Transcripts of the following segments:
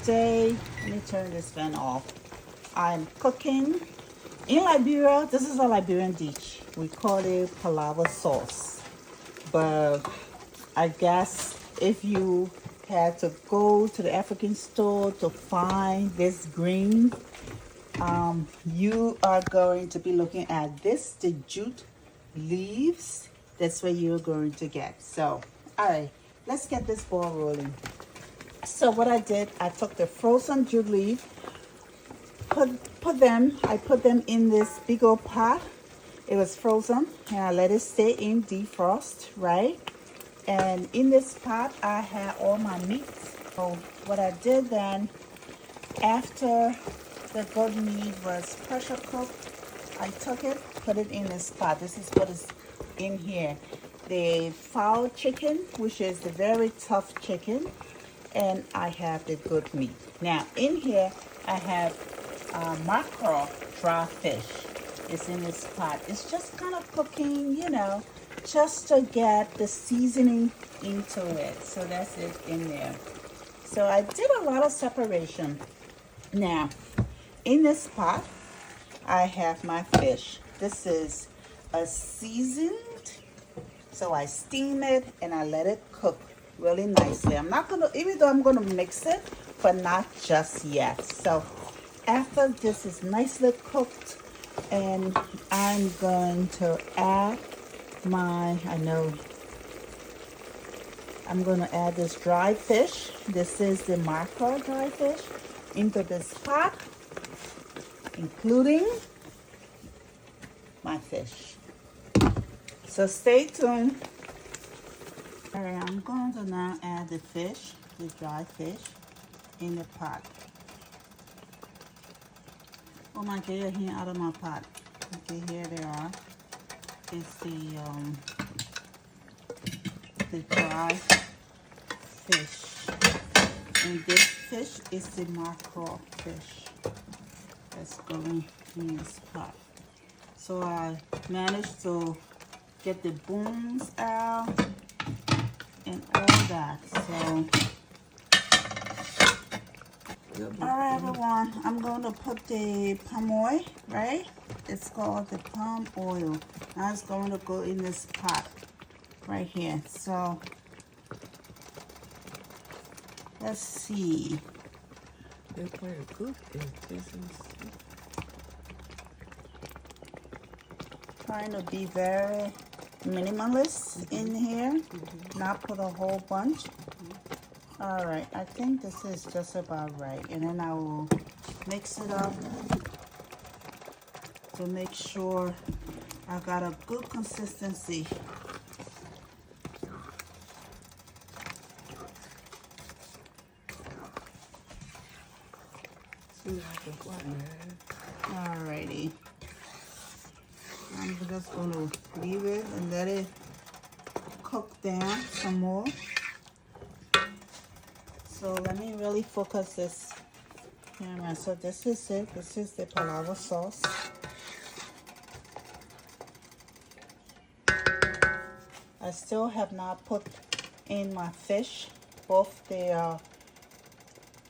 today, let me turn this fan off. I'm cooking in Liberia. This is a Liberian dish. We call it Palava sauce. But I guess if you had to go to the African store to find this green, you are going to be looking at this, the jute leaves. That's what you're going to get. So, all right, let's get this ball rolling. So what I did, I took the frozen jute leaf, I put them in this big old pot. It was frozen, and I let it stay in defrost, right? And in this pot, I had all my meats. So what I did then, after the goat meat was pressure cooked, I took it, put it in this pot. This is what is in here. The fowl chicken, which is the very tough chicken, and I have the goat meat. Now in here, I have mackerel dry fish. It's in this pot. It's just kind of cooking, you know, just to get the seasoning into it. So that's it in there. So I did a lot of separation. Now, in this pot, I have my fish. This is a seasoned, so I steam it and I let it cook really nicely. I'm not gonna, even though I'm gonna mix it, but not just yet. So after this is nicely cooked, and I'm going to add I'm going to add this dry fish. This is the mackerel dry fish into this pot, including my fish. So stay tuned. All right, I'm going to now add the fish, the dry fish, in the pot. Oh my God, you're here out of my pot. Okay, here they are. It's the dry fish. And this fish is the mackerel fish that's going in this pot. So I managed to get the bones out and all that. So, all right, everyone, I'm going to put the palm oil, right? It's called the palm oil. Now it's going to go in this pot right here. So let's see. They're quite good. Trying to be very minimalist in here, not put a whole bunch. All right, I think this is just about right. And then I will mix it up to make sure I got a good consistency. Alrighty. I'm just going to leave it and let it cook down some more. So let me really focus this camera. So this is it. This is the Palava sauce. I still have not put in my fish, both the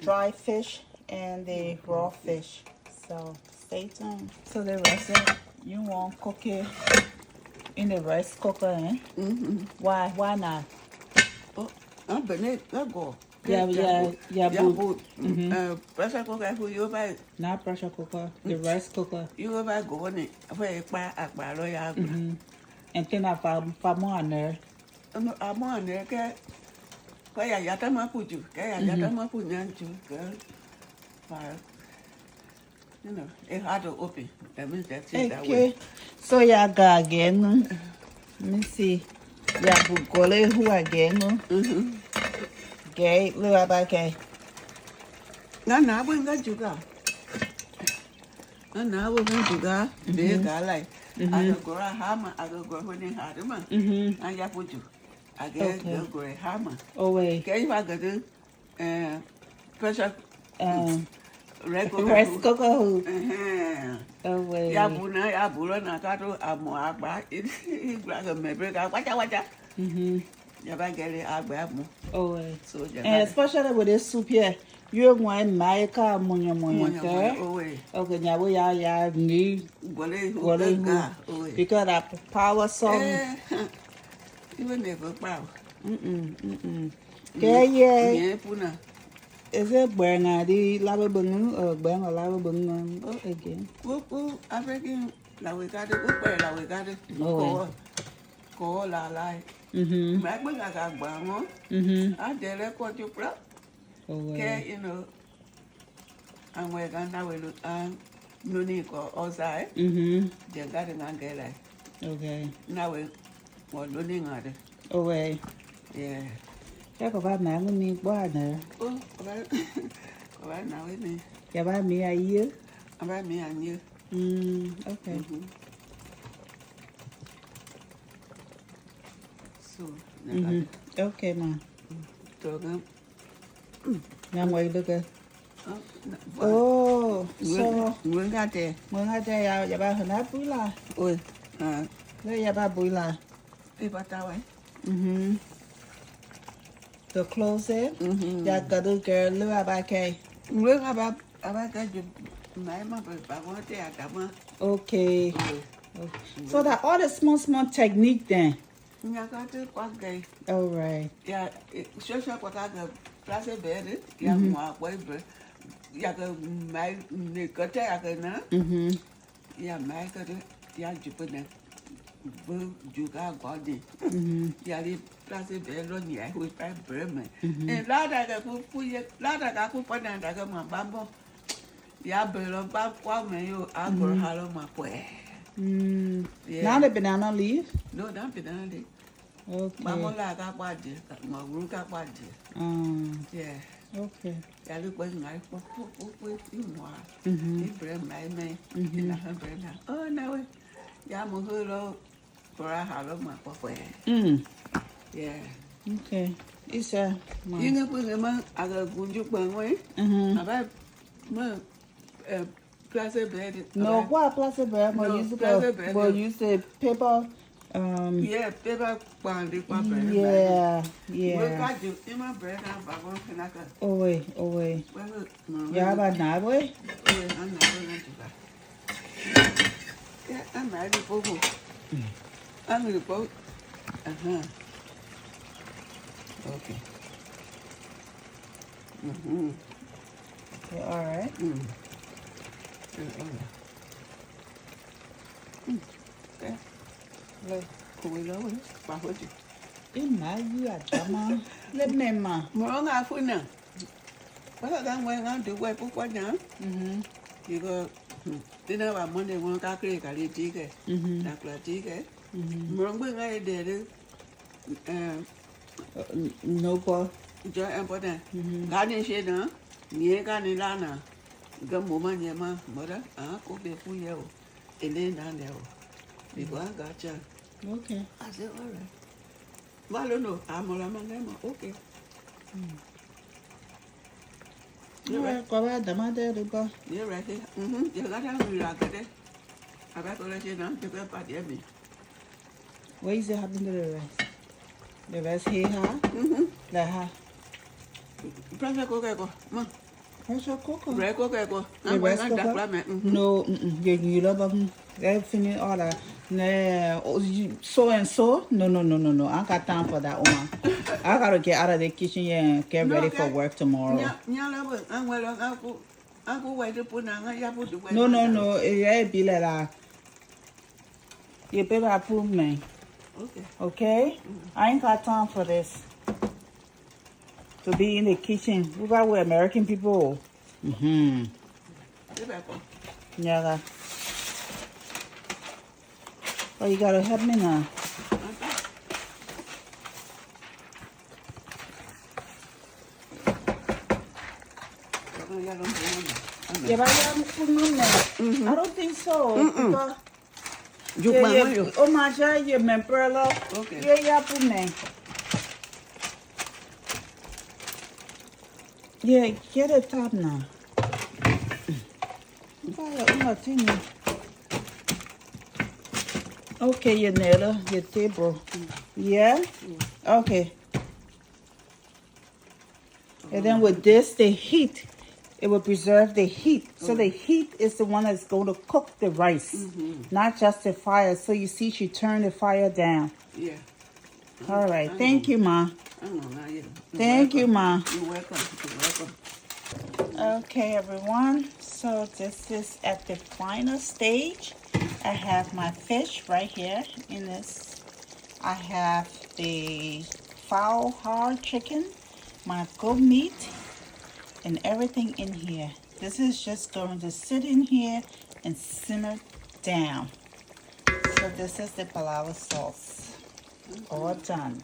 dry fish and the raw fish. So stay tuned. So the rest of it, you won't cook it in the rice cooker, eh? Mm-hmm. Why? Why not? Oh, I'm beneath. Let's go. Yeah. Pressure cooker who you buy? Not pressure cooker, the rice cooker. You buy go on it. Where buy a barrel. And then I found more on there. I'm on there. Kaya yata mapuju. Kaya yata mapunyanju. You know, it's hard to open. That means that's it that way. So yeah, go again. Let me see. Yeah, bukole who again? Okay, look at that. Okay. Na we nga juga. Na we nga juga. Be galai. I go a hammer. I go when they had man. I ya puju. I get go a hammer. Oh wait. Okay, if I go to pressure. Rice cooker who? Oh wait. Ya buna na kato amo agba. It like a member. Wacha. Ya ba get it agba amo. Oh wait. So and especially with this soup here, You're one my car, Monya Monya Monya. away. Okay, now we are ya need Wale away. because that power song. You will never bow. Yeah. Puna. Is it when I did lava bung or bang or lava bung again? Whoop, I reckon la we got it, la we got it. Call la lie. Back when I got bang, I dare what you brought. Okay, you know, and we're gonna look and unique or outside. They're getting on get Okay. Now we're looking at it. Away. Yeah. Chắc có ba mẹ của mình quá nè. Có bác nào hết nè. Dạ ba mẹ ai dưới. Bác mẹ ăn như. Okay. So, Okay mà. Rồi cái. Nhà ngoài được kìa. Oh, so. Nguyễn Ca Trè. Nguyễn Ca Trè, dạ ba hình áp búi là. Ôi. Đây dạ ba búi là. Đi bắt tao ấy. The closet. Dạ cả đôi kìa lưu ba kê. Nguyễn ba cái chụp máy mà bà có trẻ cảm ơn. Okay. So that all the small technique then. Nhà có thứ quan cây. All right. Yeah, sure của ta cái place bed, yeah, mà quay bed. Yeah, cái máy này có trẻ cái nữa. Yeah, máy cái đó, yeah, chụp này. Vừa chụp cái gọi đi. Yeah, đi place bed luôn nhảy hui phải bed mà. Lá đại cái phu lá đại cái phu phải đại cái mà bám bông. Yeah, bed lo bám quá mấy yo, agor halo mà quẹ. Now the banana leaf? No, don't be done. Okay. Mama la ka baje, ma ru ka baje. Yeah. Okay. Ya lu kwa ngai po mo. Bre mai mai. Na ha bre na. Oh na we. Ya mo hu lo bra ha lo ma po kwe. Yeah. Okay. Isa. Yinga pu ma aga gunju pa ngwe. Aba ma place bed. No, what plastic bag? But use the paper. Yeah, paper bandi kwa bread. Yeah. We got you in my bread and bago pinaka. Oh wait. Yeah, about now, boy. I'm not going to that. Yeah, I'm ready for you. I'm going to go. Okay. Yeah, all right. Okay. Rồi, cùi lớn rồi, bà hứa chị. In my you at Jama. Let me ma. Mở ngà phun nè. Bắt đầu đang quay ngang từ quay phút quay nhá. Thì có, thế nào bà muốn để muốn cá kê cả đi tí kì. Đặc là tí kì. Mở bước ngay để đi. No po. Cho em có nè. Cá đi xe nữa. Nhé cá đi la nè. Gấm bố mà nhé mà. Mở đó. Có bề phu yêu. Em lên đang đeo. Because I got you. Okay. I said, all right. Well, no, I'm all I'm okay. You're right. Go ahead, the mother, the boy. You're right here. You got to be like it. I got to let you know. You got to me. What is it happening to the rest? The rest here, huh? The ha. Pressure cooker, go. Pressure cooker. Bread cooker, The rest cooker? No, you love them. They finish all that. So and so? No. I got time for that one. I gotta get out of the kitchen and get ready for work tomorrow. No. It be like that. You better approve me. Okay? I ain't got time for this. To be in the kitchen. We got with American people. Yeah. Oh, you gotta help me now. Yeah, but I don't think so. Oh my God, you remember love? Okay. Yeah, put me. Yeah, get it top now. Okay, your nail, your table. Yeah? Okay. And then with this, the heat, it will preserve the heat. So the heat is the one that's going to cook the rice, not just the fire. So you see, she turned the fire down. Yeah. All right. Thank you, Ma. Thank you, Ma. You're welcome. You're welcome. Okay, everyone. So this is at the final stage. I have my fish right here in this. I have the fowl hard chicken, my goat meat, and everything in here. This is just going to sit in here and simmer down. So this is the Palava sauce. All done.